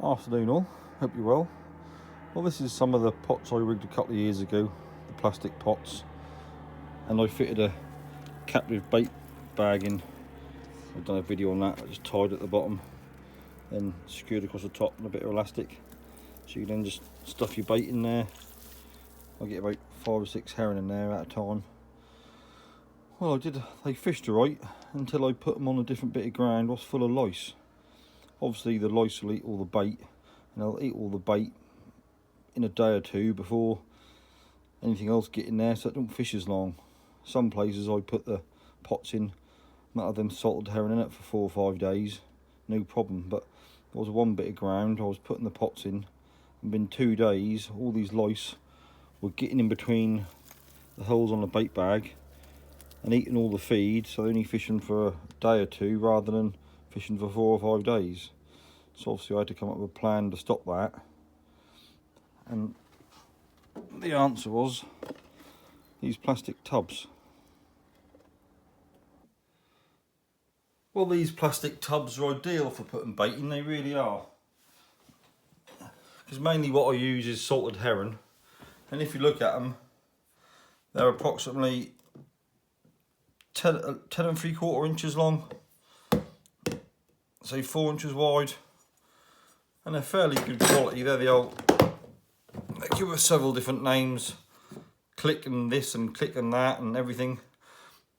Afternoon all, hope you're well. Well, this is some of the pots I rigged a couple of years ago, the plastic pots, and I fitted a captive bait bag in. I've done a video on that. I just tied at the bottom, then secured across the top with a bit of elastic, so you can then just stuff your bait in there. I get about 5 or 6 herring in there at a time. Well, they fished alright until I put them on a different bit of ground was full of lice. Obviously the lice will eat all the bait, and they'll eat all the bait in a day or two before anything else get in there, so it don't fish as long. Some places I put the pots in, might have them salted herring in it for 4 or 5 days, no problem. But there was one bit of ground I was putting the pots in, and within 2 days all these lice were getting in between the holes on the bait bag and eating all the feed, so they're only fishing for a day or two rather than fishing for 4 or 5 days. So obviously I had to come up with a plan to stop that, and the answer was these plastic tubs. Well, these plastic tubs are ideal for putting bait in, they really are, because mainly what I use is salted herring, and if you look at them, they're approximately 10 and 3/4 inches long, say 4 inches wide, and they're fairly good quality. They're the old, they give us several different names, click and this and click and that and everything.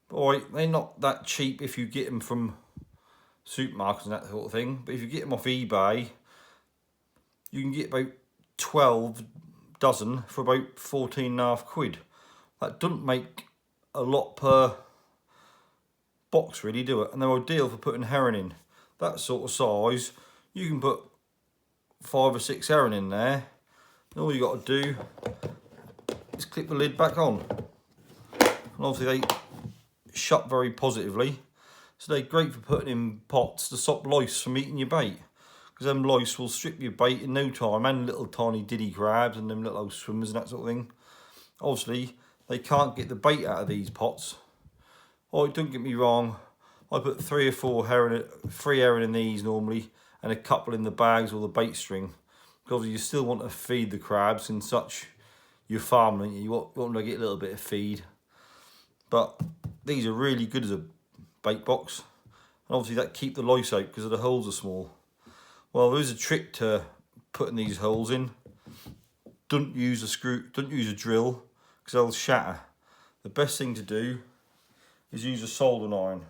Boy, they're not that cheap if you get them from supermarkets and that sort of thing, but if you get them off eBay, you can get about 12 dozen for about 14.5 quid. That doesn't make a lot per box really, do it? And they're ideal for putting herring in. That sort of size, you can put 5 or 6 herring in there, and all you got to do is clip the lid back on. And obviously they shut very positively, so they're great for putting in pots to stop lice from eating your bait, because them lice will strip your bait in no time, and little tiny diddy crabs and them little old swimmers and that sort of thing. Obviously they can't get the bait out of these pots. Oh, don't get me wrong, I put 3 or 4 herring, 3 herring in these normally, and a couple in the bags or the bait string, because you still want to feed the crabs and such. You're farming, you want them to get a little bit of feed. But these are really good as a bait box, and obviously that keep the lice out because the holes are small. Well, there is a trick to putting these holes in. Don't use a screw, don't use a drill, because they'll shatter. The best thing to do is use a soldering iron.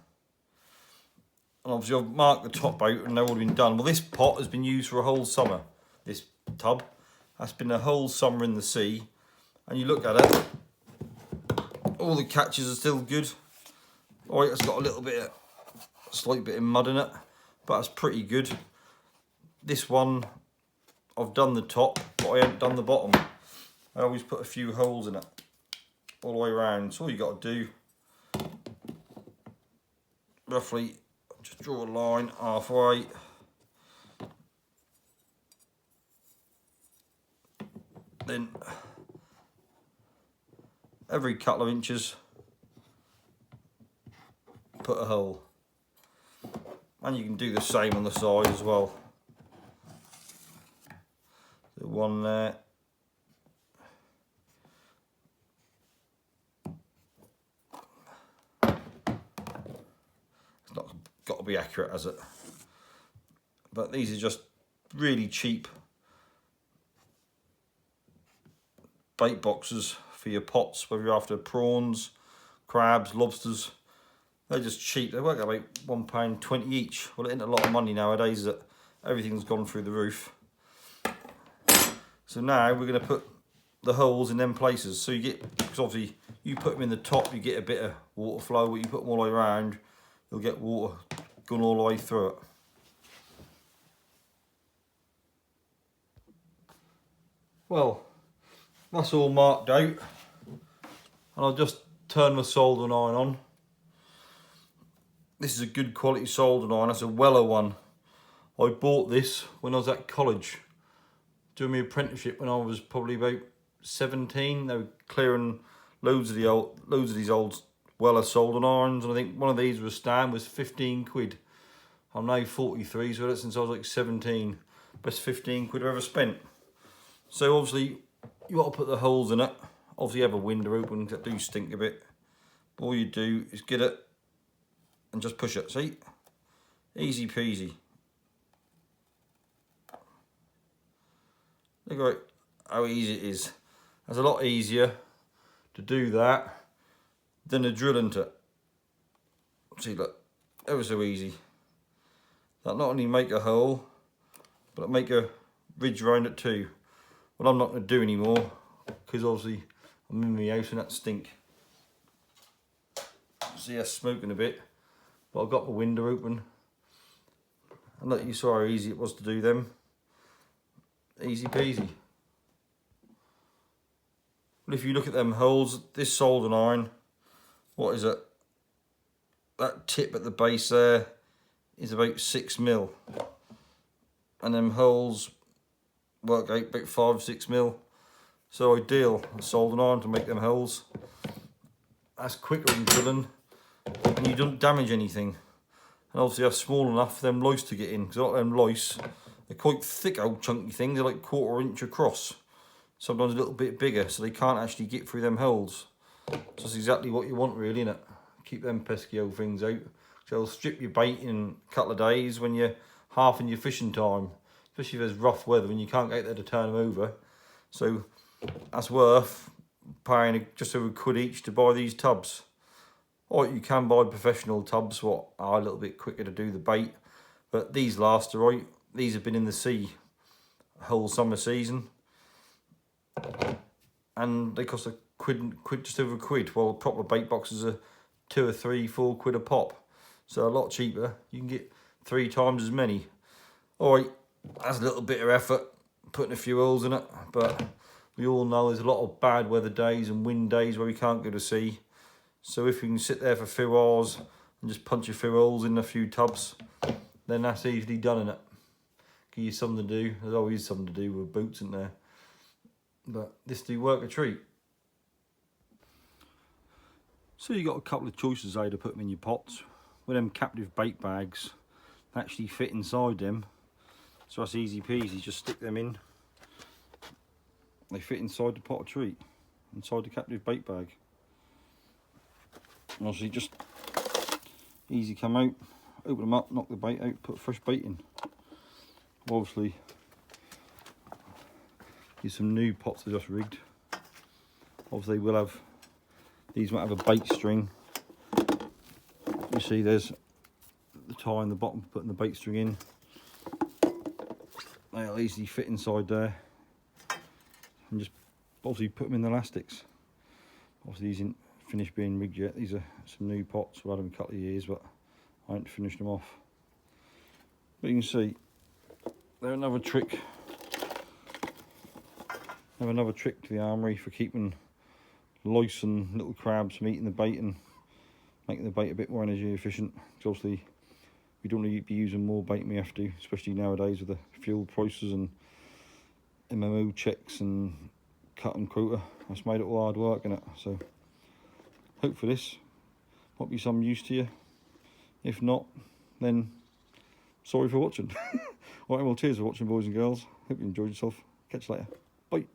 And obviously I've marked the top out and they've all been done. Well, this pot has been used for a whole summer. This tub, that's been a whole summer in the sea, and you look at it, all the catches are still good. Alright, it's got a little bit, a slight bit of mud in it, but it's pretty good. This one, I've done the top, but I haven't done the bottom. I always put a few holes in it all the way around. So all you got to do, roughly, just draw a line halfway, then every couple of inches put a hole, and you can do the same on the side as well. So one there, it's not got to be accurate, has it? But these are just really cheap bait boxes for your pots, whether you're after prawns, crabs, lobsters. They're just cheap. They work about £1.20 each. Well, it ain't a lot of money nowadays that everything's gone through the roof. So now we're going to put the holes in them places. So you get, because obviously you put them in the top, you get a bit of water flow, but you put them all the way around, you'll get water going all the way through it. Well, that's all marked out, and I'll just turn my soldering iron on. This is a good quality soldering iron, that's a Weller one. I bought this when I was at college, doing my apprenticeship when I was probably about 17. They were clearing loads of these old Weller soldering irons, and I think one of these was 15 quid. I'm now 43, so that's since I was like 17. best 15 quid I've ever spent. So obviously you got to put the holes in it. Obviously you have a window open that do stink a bit. But all you do is get it and just push it, see? Easy peasy. Look at how easy it is. It's a lot easier to do that than to drill into it. See, look, ever so easy. That not only make a hole, but it make a ridge around it too. Well, I'm not going to do anymore because obviously I'm in my house and that stink. See, that's smoking a bit, but I've got the window open. And look, you saw how easy it was to do them. Easy peasy. But if you look at them holes, this soldering iron, what is it? That tip at the base there is about 6 mil. And them holes work out about 5-6 mil. So ideal soldering iron to make them holes. That's quicker than drilling, and you don't damage anything. And obviously they're small enough for them lice to get in, because a lot of them lice, they're quite thick old chunky things, they're like 1/4 inch across. Sometimes a little bit bigger, so they can't actually get through them holes. So that's exactly what you want really, innit? Keep them pesky old things out. So they'll strip your bait in a couple of days when you're half in your fishing time. Especially if there's rough weather and you can't get there to turn them over. So that's worth paying just over £1 each to buy these tubs. Or you can buy professional tubs, what are a little bit quicker to do the bait. But these last are right. These have been in the sea the whole summer season. And they cost quid, just over £1, while proper bait boxes are 2 or 3, 4 quid a pop. So a lot cheaper. You can get 3 times as many. Alright, that's a little bit of effort, putting a few holes in it, but we all know there's a lot of bad weather days and wind days where we can't go to sea. So if you can sit there for a few hours and just punch a few holes in a few tubs, then that's easily done, innit? Give you something to do. There's always something to do with boots, isn't there? But this do work a treat. So you got a couple of choices how to put them in your pots. With them captive bait bags, they actually fit inside them. So that's easy peasy, just stick them in. They fit inside the pot of treat, inside the captive bait bag. And obviously just easy come out, open them up, knock the bait out, put fresh bait in. Obviously, here's some new pots I just rigged. Obviously we'll have, these might have a bait string. You see there's the tie in the bottom for putting the bait string in. They'll easily fit inside there. And just obviously put them in the elastics. Obviously these ain't finished being rigged yet. These are some new pots. We've had them a couple of years, but I ain't finished them off. But you can see they're another trick. Have another trick to the armoury for keeping lice and little crabs from eating the bait and making the bait a bit more energy efficient. Because obviously we don't need to be using more bait than we have to, especially nowadays with the fuel prices and MMO checks and cut and quota. That's made it all hard work, innit? So hopefully this might be some use to you. If not, then sorry for watching. Alright, well cheers for watching, boys and girls. Hope you enjoyed yourself. Catch you later. Bye.